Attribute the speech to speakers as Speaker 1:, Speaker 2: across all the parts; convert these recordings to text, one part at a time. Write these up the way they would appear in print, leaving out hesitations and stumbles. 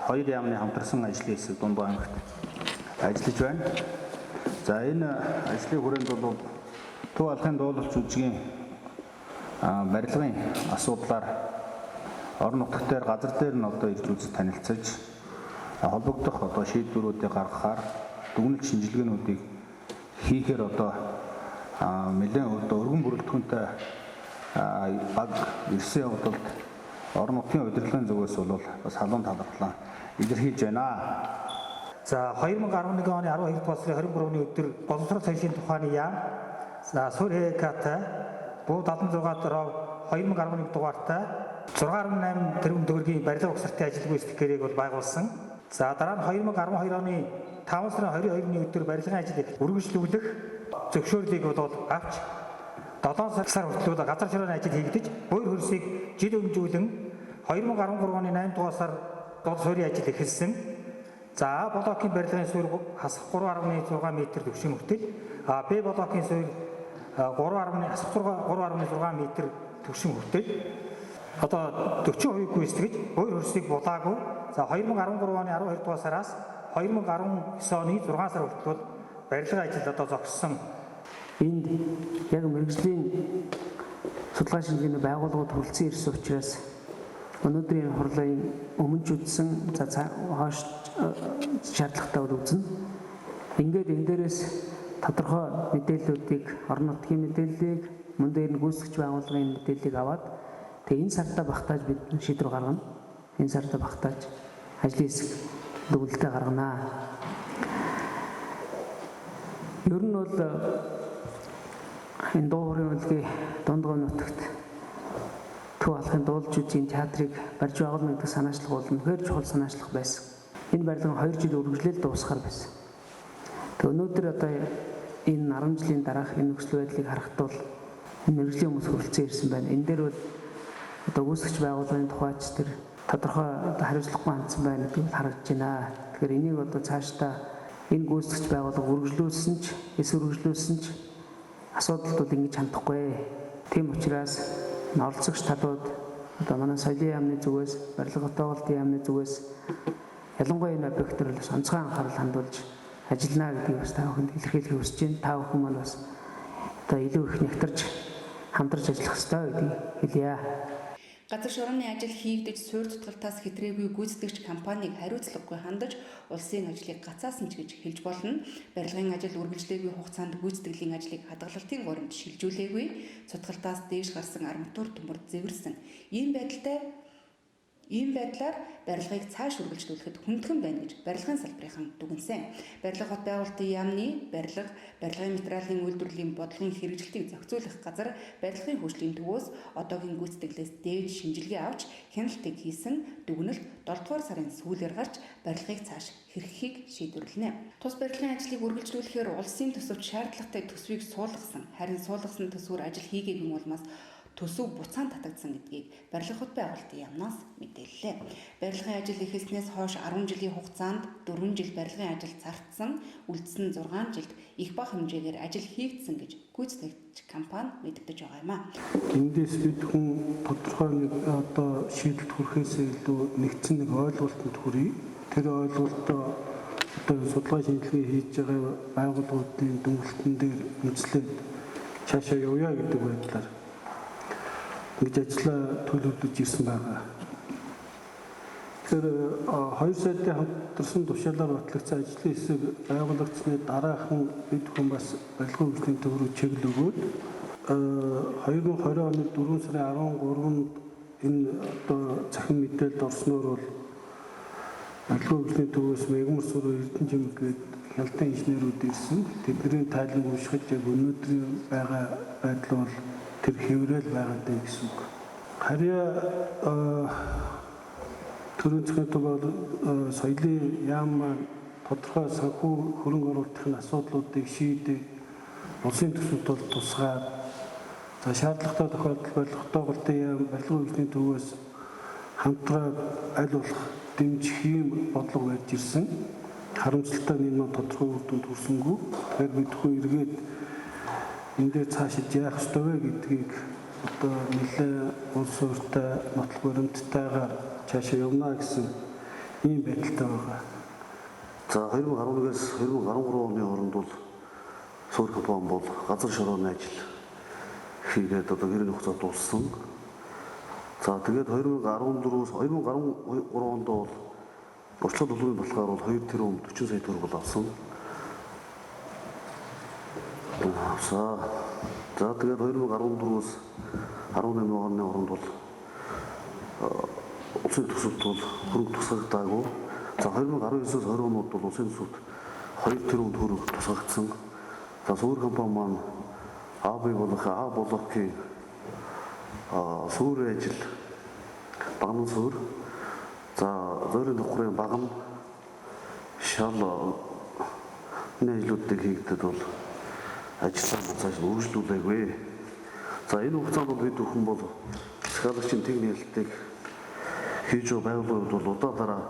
Speaker 1: хоёр яамны хамтарсан ажлын хэсэг Думбай аймагт ажиллаж байна. За энэ ажлын хүрээнд бол Төв алхын дуулалт жүжигийн барилгын асуудлаар орон нутгт дээр газар дээр нь одоо ирж үзэж танилцаж холбогдох одоо шийдвэрүүдийг гаргахаар дүгнэлт шинжилгээнүүдийг хийхээр одоо нэлээд өргөн бүрэлдэхүүнтэй баг ирсэн явдалд орон нутгийн удирдлагын зүгээс бол бас халуун талархлаа илэрхийлж байна.
Speaker 2: За 2011 оны 12 дугаар сарын 23-ны өдөр боловсрол соёлын тухайны яам Сүрхэкатай буу 76 дөрөв 2011 дугаартай 6.8 тэрбум төгрөгийн барилга угсралтын ажил гүйцэтгэхээрийг бол байгуулсан. За дараа нь 2012 оны 5 сарын 22-ны өдөр барилгын ажлыг үргэлжлүүлэх зөвшөөрлийг бол авч 7 сар хүртэл газар ширээний ажил хийгдэж буур хөрсийг жил өмжүүлэн 2013 оны 8 дугаар сар дод суурийн ажил эхэлсэн. За А блокийн барилгын суурь хасах 3.6 м төвшин хүртэл Б блокийн суурь 3.6 м төвшин хүртэл одоо 40% гүйцэтгэж буур хөрсийг булаагүй. За 2013 оны 12 дугаар сараас 2019 оны 6 сар хүртэл барилгын ажил одоо зогссон.
Speaker 3: Энд яг мэрэгжлийн судалгаа шинжилгээний байгууллагууд хүрэлцэн ирсэн учраас өнөөдрийн хурлын өмнө ч үзсэн хойш шаардлагатай үзнэ. Ингээд энэ дээрээс тодорхой мэдээллүүдийг орон нутгийн мэдээллийг мөн дээр нь гүйцэтгэгч байгууллагын мэдээллийг аваад тэгээ энэ сартаа багтааж бид шийдвэр гаргана. Энэ сартаа багтааж ажлын хэсэг дүгнэлтээ гарганаа. Ер нь бол энэ дуурын үлгийн дундгой нутагт Төв алхын дуулж үзийн театрыг барьж байгуулна гэдэг санаачлах бол үнэхээр чухал санаачлах байсан. Энэ барилга 2 жил үргэлжлэл дуусгаар байсан. Тэг өнөөдөр одоо энэ 10 жилийн дараах энэ нөхцөл байдлыг харахад бол мэрэгжлийн хүмүүс хүрэлцэн ирсэн байна. Энэ дээр бол одоо гүйцэтгэгч байгууллагын тухайч тэр тодорхой хариуцлагагүй хандсан байна гэдгийг харагдаж байна. Тэгэхээр энийг одоо цаашдаа энэ гүйцэтгэгч байгууллага үргэлжлүүлсэн ч үргэлжлүүлсэн ч асуудалд бол ингэж хандахгүй. Тийм учраас оролцогч талууд одоо манай соёлын яамны зүгээс, барилга готоолтын яамны зүгээс ялангуяа энэ объектор бол онцгой анхаарал хандуулж ажиллана гэдгийг бас та бүхэнд илэрхийлэх хүсэж байна. Та бүхэн маань бас одоо илүү их нягтарч хамтарч ажиллах ёстой гэдгийг хэлье.
Speaker 4: Газар шорооны ажил хийгдэж суурь тутгалтаас хэтрээгүй гүйцэтгэгч компанийг хариуцлагагүй хандаж улсын ажлыг гацаасан ч гэж хэлж болно. Барилгын ажил үргэлжлээгүй хугацаанд гүйцэтгэлийн ажлыг хадгалалтын горимд шилжүүлээгүй, цутгалтаас дээш гарсан арматур төмөр зэвэрсэн. Ийм байдлаар барилгыг цааш үргэлжлүүлэхэд хүндхэн байна гэж барилгын салбарынхан дүгнэсэн. Барилга хот байгуулалтын яамны барилгын материалын үйлдвэрлэлийн бодлогын хэрэгжилтийг зохицуулах газар барилгын хөгжлийн төвөөс одоогийн гүйцэтгэлээс дээд шинжилгээ авч хяналтыг хийсэн дүгнэлт 7 дугаар сарын сүүлээр гарч барилгыг цааш хэрэгхийг шийдвэрлэнэ. Тус барилгын ажлыг үргэлжлүүлэхээр улсын төсөвт шаардлагатай төсвийг суулгасан. Харин суулгасан төсвөр ажил хийгээгүй улмаас төсөв буцаан татагдсан гэдгийг барилга хот байгуулалтын яамнаас мэдээллээ. Барилгын ажил эхэлснээс хойш 10 жилийн хугацаанд 4 жил барилгын ажил цартсан, үлдсэн 6 жилд их бага хэмжээгээр ажил хийгдсэн гэж гүйцэтгэгч компани мэдэгдэж байгаа юм а.
Speaker 5: Эндээс бид хүн тодорхой нэг одоо шийдэлд хүрэхээс илүү нэгдсэн нэг ойлголтод хүрье. Тэр ойлголтоо одоо судалгаа шинжилгээ хийж байгаа байгууллагуудын дүгнэлтэн дээр үндэслээд цаашаа явъя гэдэг байдлаар гэж ажиллаа төлөвлөж ирсэн байгаа. Тэгэхээр 2 сарын хамтарсан тушаалаар батлагдсан ажлын хэсэг байгуулагдсны дараахан бид хүн бас барилгын хөгжлийн төв рүү чиглэл өгөөд 2020 оны 4 сарын 13-нд энэ одоо захин мэдээлэлд орсноор бол барилгын хөгжлийн төвөөс Мегмар Сүрэ Эрдэнэчимэг гээд хяналтын инженерүүд ирсэн. Тэдний тайлан уншихад яг өнөөдрийн байгаа байдал бол тэр хэврээл байгаад байна гэсэн үг. Харьяа төрийн захирал бол соёлын яам маань тодорхой санхүү хөрөнгө оруулалтын асуудлуудыг шийдэх улсын төсөвт бол тусгаад за шаардлагатай тохиолдолд барилга готоолтын яам барилгын хөгжлийн төвөөс хамтраад аль болох дэмжих юм бодлого барьж ирсэн. Харамсалтай нь энэ тодорхой үр дүнд хүрсэнгүй. Тэгэхээр бид хүн эргээд энэ дээр цаашид яах ёстой вэ гэдгийг одоо нэлээд улс ортой нотлох баримттайгаар цаашаа явна гэсэн ийм байдалтай байгаа.
Speaker 6: За 2011-ээс 2013 оны хооронд бол Суур компани бол газар шорооны ажил хийгээд одоо гэрээний хугацаа дууссан. За тэгээд 2014-өөс 2013 онд бол урьдчилан төлөвийн болохоор бол 2 тэрбум 40 сая төгрөг авсан. За тэгээд 2014-өөс 18 оны хооронд бол улсын төсөвт бол хөрөнгө тусгагдаагүй. За 2019-өөс 20 онод бол улсын төсөвт 2 тэрбум төгрөг тусгагдсан. За Суур компани маань А блокийн суур ажил багнан суур. За зөөрийн нөхрийн багна шал нийлүүдийг хийгдэд бол ажлаа цааш үргэлжлүүлээгүй. За энэ хугацаанд бол бид бүхэн бол скалагчийн техник хэлтийг хийж байгууллагууд бол удаа дараа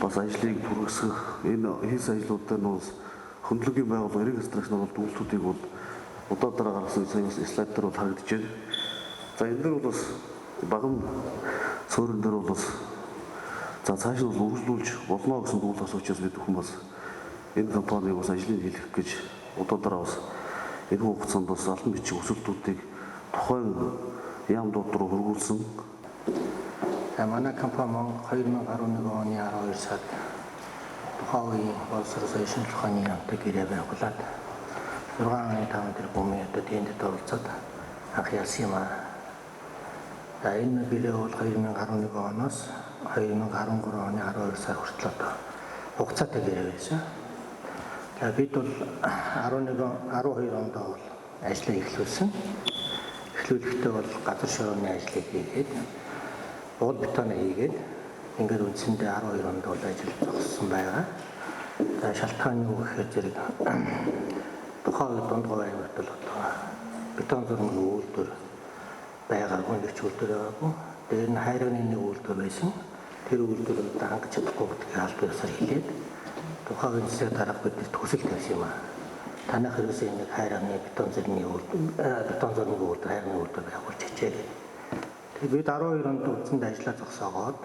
Speaker 6: бас ажлыг түргэсгэх энэ хийсэн ажлуудаар нь хөндлөгийн байгууллага эрэг инструкцнаар бол дүгнэлтүүдийг бол удаа дараа гаргасан слайд дээр бол харагдаж байна. За энэ дээр бол бас баган суурин дээр бол бас за цааш нь үргэлжлүүлж болно гэсэн дүгнэлт авсан учраас бид бүхэн бас энэ компаниг бас ажлыг хийх гэж удаа дараа бас энэ хугацаанд бас албан бичиг өсөлтүүдийг тухайн яамдууд руу хөрвүүлсэн.
Speaker 7: Манай компани 2011 оны 12 сард тухайн үеийн боловсрол соёлын шинжилгээ ухааны яамтай гэрээ байгуулад 6.5 тэрбумын одоо тендерт оролцоод анх ялсан юм аа. За энэ гэрээ бол 2011 оноос 2013 оны 12 сар хүртэл одоо хугацаатай гэрээ байсан. За бид бол 12 онд бол ажлаа эхлүүлсэн. Эхлүүлэхдээ бол газар шорооны ажлыг хийгээд уул бетоны хийгээд ингээд үндсэндээ 12 онд бол ажил зогссон байгаа. За шалтгаан нь юу гэхээр зэрэг тухайн үед дундгой аймагт бол одоо бетон зургийн үйлдвэр байгаагүй, нэг ч үйлдвэр байгаагүй. Дээр нь хайрганы нэг үйлдвэр байсан. Тэр үйлдвэрүүд хангаж чадахгүй гэдгийг аль биесээр хэлээд тухайн үндсээ дараах бидний төсөл тавьсан юм аа. Танах хэрэгсээ нэг хайрганы бетон зургийн үйлдвэр хайрганы үйлдвэр байгуулж хичээг. Бид 12 онд үндсэнд ажиллаа зогсоогоод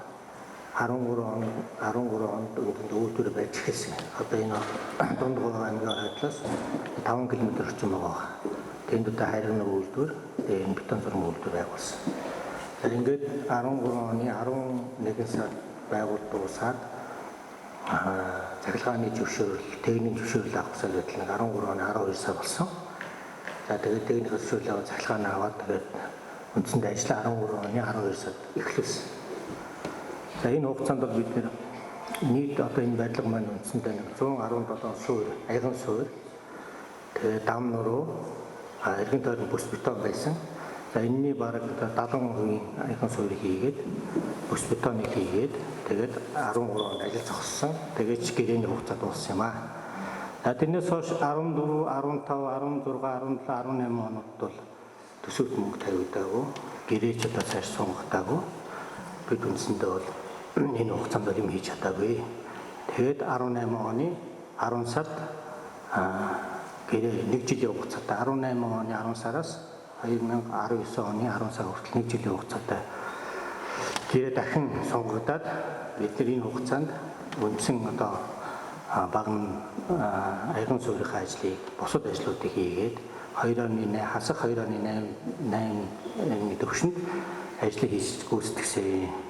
Speaker 7: 13 онд үйлдвэр байж эхэлсэн. Одоо энэ дундгой аймгийн хойдлоос 5 км орчим байгаа. Тэнд одоо хайрганы үйлдвэр, энэ бетон зургийн үйлдвэр байгуулсан. За ингээд 13 оны 11 сард байгуулт дуусаад цахилгааны зөвшөөрөл, техникийн зөвшөөрөл авах цаг байтал 13 оны 12 сар болсон. За тэгээд техникийн зөвшөөрөл аваад цахилгааны аваад тэгээд үндсэнд ажил 13 оны 12 сард эхлүүлсэн. За энэ хугацаанд бол бид нийт одоо энэ барилга маань үндсэндээ 117 суур, аяган суур, тэгээд дам нуруу, эргэн тойрон бүс бетон байсан. За энэний бараг 70% аяган суурийг хийгээд, бүс бетоныг хийгээд, тэгээд 13 онд ажил зогссон. Тэгээд ч гэрээний хугацаа дууссан юм аа. За тэрнээс хойш 14, 15, 16, 17, 18 онод бол төсөвт мөнгө тавигдаагүй, гэрээч одоо цааш сунгагдаагүй. Бид үндсэндээ бол энэ хугацаанд юм хийж чадаагүй. Тэгээд 18 оны 10 сард гэрээ 1 жилийн хугацаатай 18 оны 10 сараас 2019 оны 10 сар хүртэл 1 жилийн хугацаатай гэрээ дахин сунгагдаад бид энэ хугацаанд үндсэн одоо баган аяган суурийнхаа ажлыг бусад ажлуудыг хийгээд 2.8 хасах 2.8 төвшөнд ажлыг хийж гүйцэтгэсэн.